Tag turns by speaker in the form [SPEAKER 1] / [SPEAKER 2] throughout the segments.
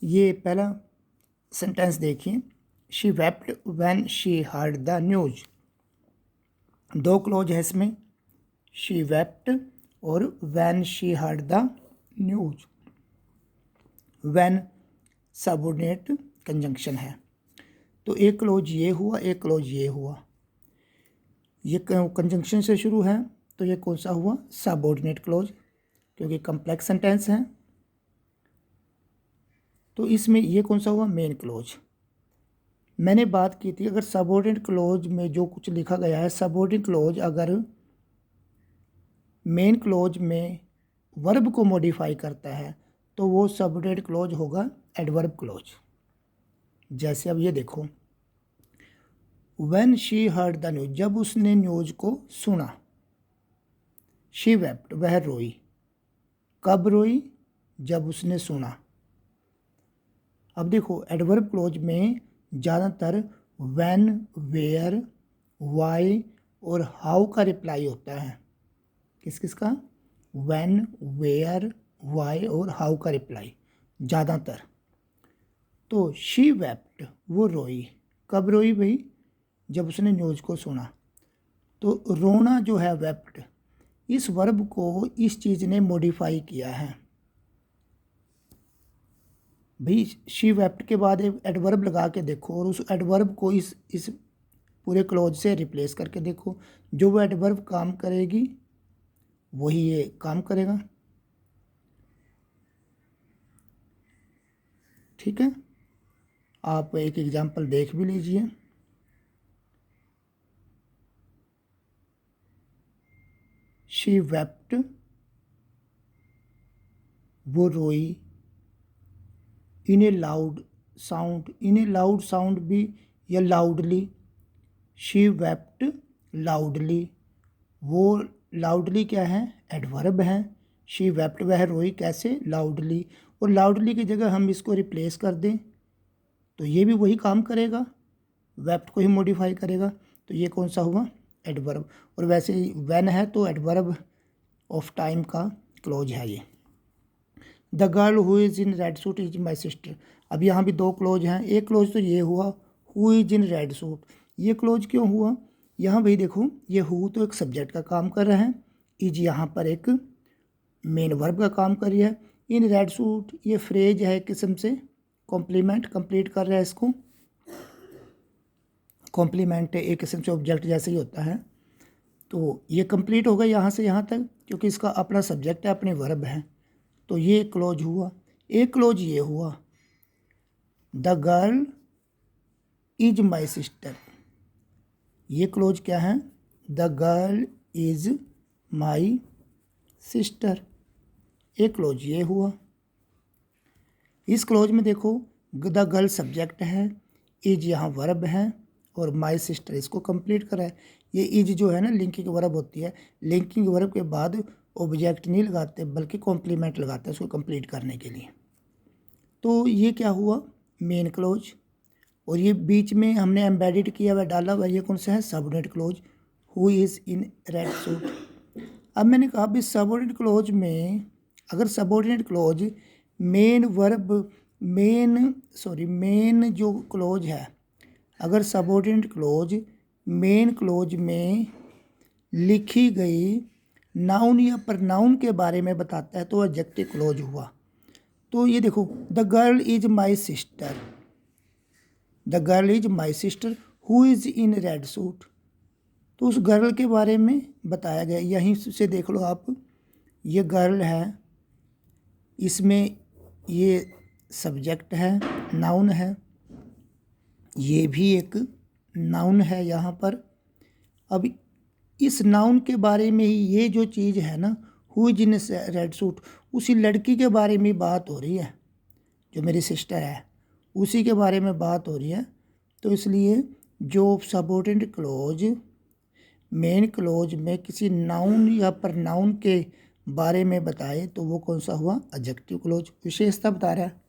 [SPEAKER 1] ये पहला सेंटेंस देखिए, she wept when she heard the news. दो क्लोज है इसमें, शी वेप्ट और when she heard the news. When subordinate conjunction है, तो एक क्लोज ये हुआ, एक क्लोज ये हुआ। ये कंजंक्शन से शुरू है, तो ये कौन सा हुआ? सबऑर्डिनेट क्लोज, क्योंकि कम्प्लेक्स सेंटेंस है। तो इसमें ये कौन सा हुआ? Main close. मैंने बात की थी, अगर सबऑर्डिनेट क्लोज में जो कुछ लिखा गया है, सबऑर्डिनेट क्लोज अगर मेन क्लोज में वर्ब को मॉडिफाई करता है तो वो सबऑर्डिनेट क्लोज होगा एडवर्ब क्लोज। जैसे अब ये देखो, when she heard the news, जब उसने न्यूज को सुना। शी वेप्ट, वह रोई। कब रोई? जब उसने सुना। अब देखो एडवर्ब क्लोज में ज़्यादातर व्हेन, वेयर, वाई और हाउ का रिप्लाई होता है। किस किस का? व्हेन, वेयर, वाई और हाउ का रिप्लाई ज़्यादातर। तो शी वेप्ट, वो रोई। कब रोई भाई? जब उसने न्यूज़ को सुना। तो रोना जो है वेप्ट, इस वर्ब को इस चीज़ ने मॉडिफाई किया है भाई। शी वेप्ट के बाद एक एडवर्ब लगा के देखो और उस एडवर्ब को इस पूरे क्लोज से रिप्लेस करके देखो। जो वो एडवर्ब काम करेगी वही ये काम करेगा। ठीक है, आप एक एग्जांपल देख भी लीजिए। शी वेप्ट, वो रोई। In a loud sound, in a loud sound भी या लाउडली। शी वेप्ट लाउडली, वो लाउडली क्या है? एडवर्ब है। शी वेप्ट, वह रोई कैसे? लाउडली। और लाउडली की जगह हम इसको रिप्लेस कर दें तो ये भी वही काम करेगा, वेप्ट को ही मॉडिफाई करेगा। तो ये कौन सा हुआ? एडवर्ब। और वैसे ही व्हेन है तो एडवर्ब ऑफ टाइम का क्लोज है ये। The girl who is in red suit is my sister. अब यहाँ भी दो क्लोज हैं। एक क्लोज तो ये हुआ, who is in red suit. ये क्लोज क्यों हुआ? यहाँ भाई देखो, ये हु तो एक सब्जेक्ट का काम कर रहा है, इज यहाँ पर एक मेन वर्ब का काम कर रही है। इन रेड सूट ये फ्रेज है, एक किस्म से कॉम्प्लीमेंट कंप्लीट कर रहा है इसको। कॉम्प्लीमेंट एक किस्म से ऑब्जेक्ट जैसे ही होता है। तो ये कंप्लीट होगा यहाँ से यहाँ तक, क्योंकि इसका अपना सब्जेक्ट है, अपनी वर्ब है। तो ये क्लोज हुआ। एक क्लोज ये हुआ, the girl is my sister. ये क्लोज क्या है? The girl is my sister. एक क्लोज ये हुआ। इस क्लोज में देखो, द गर्ल सब्जेक्ट है, इज यहाँ वर्ब है और माई सिस्टर इसको कंप्लीट करा है। ये इज जो है ना, लिंकिंग वर्ब होती है। लिंकिंग वर्ब के बाद ऑब्जेक्ट नहीं लगाते बल्कि कॉम्प्लीमेंट लगाते हैं उसको कंप्लीट करने के लिए। तो ये क्या हुआ? Main close. और ये बीच में हमने एम्बेडेड किया हुआ डाला हुआ, ये कौन सा है? Subordinate close, who is in red suit. अब मैंने कहा भी सबऑर्डिनेट क्लोज में अगर subordinate close main verb main जो क्लोज है, अगर सबऑर्डिनेट क्लोज मेन क्लोज में लिखी गई नाउन या प्रनाउन के बारे में बताता है तो एडजेक्टिव क्लोज हुआ। तो ये देखो, the girl is my sister, the girl is my sister who is in red suit. तो उस गर्ल के बारे में बताया गया। यहीं से देख लो आप, ये गर्ल है, इसमें ये सब्जेक्ट है, नाउन है, ये भी एक नाउन है यहाँ पर। अब इस नाउन के बारे में ही ये जो चीज़ है ना, who is in red suit, उसी लड़की के बारे में बात हो रही है, जो मेरी सिस्टर है उसी के बारे में बात हो रही है। तो इसलिए जो सबऑर्डिनेट क्लोज मेन क्लोज में किसी नाउन या प्रनाउन के बारे में बताए तो वो कौन सा हुआ? Adjective close. विशेषता बता रहा है।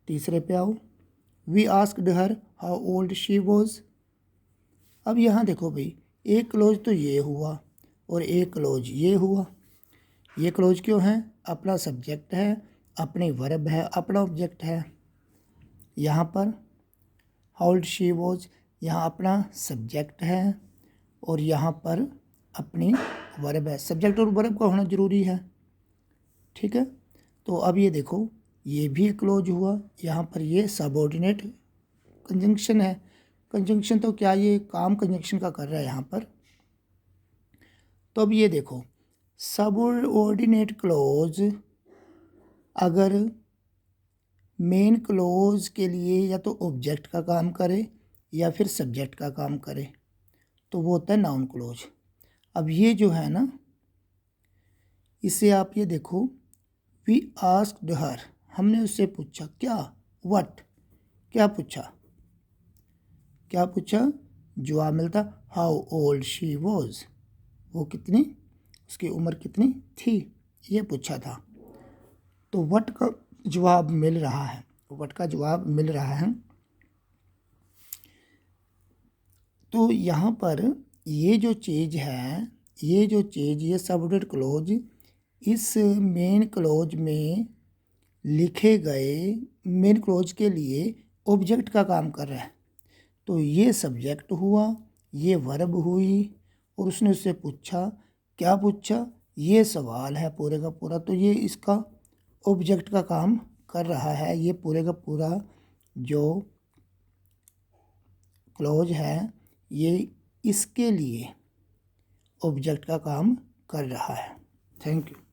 [SPEAKER 1] तीसरे पे आओ, we asked her how old she was. अब यहाँ देखो भाई, एक क्लोज तो ये हुआ और एक क्लोज ये हुआ। ये क्लोज क्यों है? अपना सब्जेक्ट है, अपनी वर्ब है, अपना ऑब्जेक्ट है। यहाँ पर हाउ ओल्ड शी वॉज, यहाँ अपना सब्जेक्ट है और यहाँ पर अपनी वर्ब है। सब्जेक्ट और वर्ब का होना ज़रूरी है, ठीक है। तो अब ये देखो, ये भी क्लोज हुआ, यहाँ पर ये सबऑर्डिनेट कंजंक्शन है। कंजंक्शन तो क्या, ये काम कंजंक्शन का कर रहा है यहाँ पर। तो अब ये देखो, सबऑर्डिनेट क्लोज अगर मेन क्लोज के लिए या तो ऑब्जेक्ट का काम करे या फिर सब्जेक्ट का काम करे तो वो होता है नाउन क्लोज। अब ये जो है ना, इसे आप ये देखो, वी आस्क्ड हर, हमने उससे पूछा क्या, व्हाट, क्या पूछा, क्या पूछा, जवाब मिलता हाउ ओल्ड शी वॉज, वो कितनी, उसकी उम्र कितनी थी, ये पूछा था। तो व्हाट का जवाब मिल रहा है, व्हाट का जवाब मिल रहा है। तो यहाँ पर ये जो चीज़ है, ये सबऑर्डिनेट क्लोज इस मेन क्लोज में लिखे गए मेन क्लोज के लिए ऑब्जेक्ट का काम कर रहा है। तो ये सब्जेक्ट हुआ, ये वर्ब हुई, और उसने उससे पूछा, क्या पूछा, ये सवाल है पूरे का पूरा, तो ये इसका ऑब्जेक्ट का काम कर रहा है। ये पूरे का पूरा जो क्लोज है ये इसके लिए ऑब्जेक्ट का काम कर रहा है। Thank you.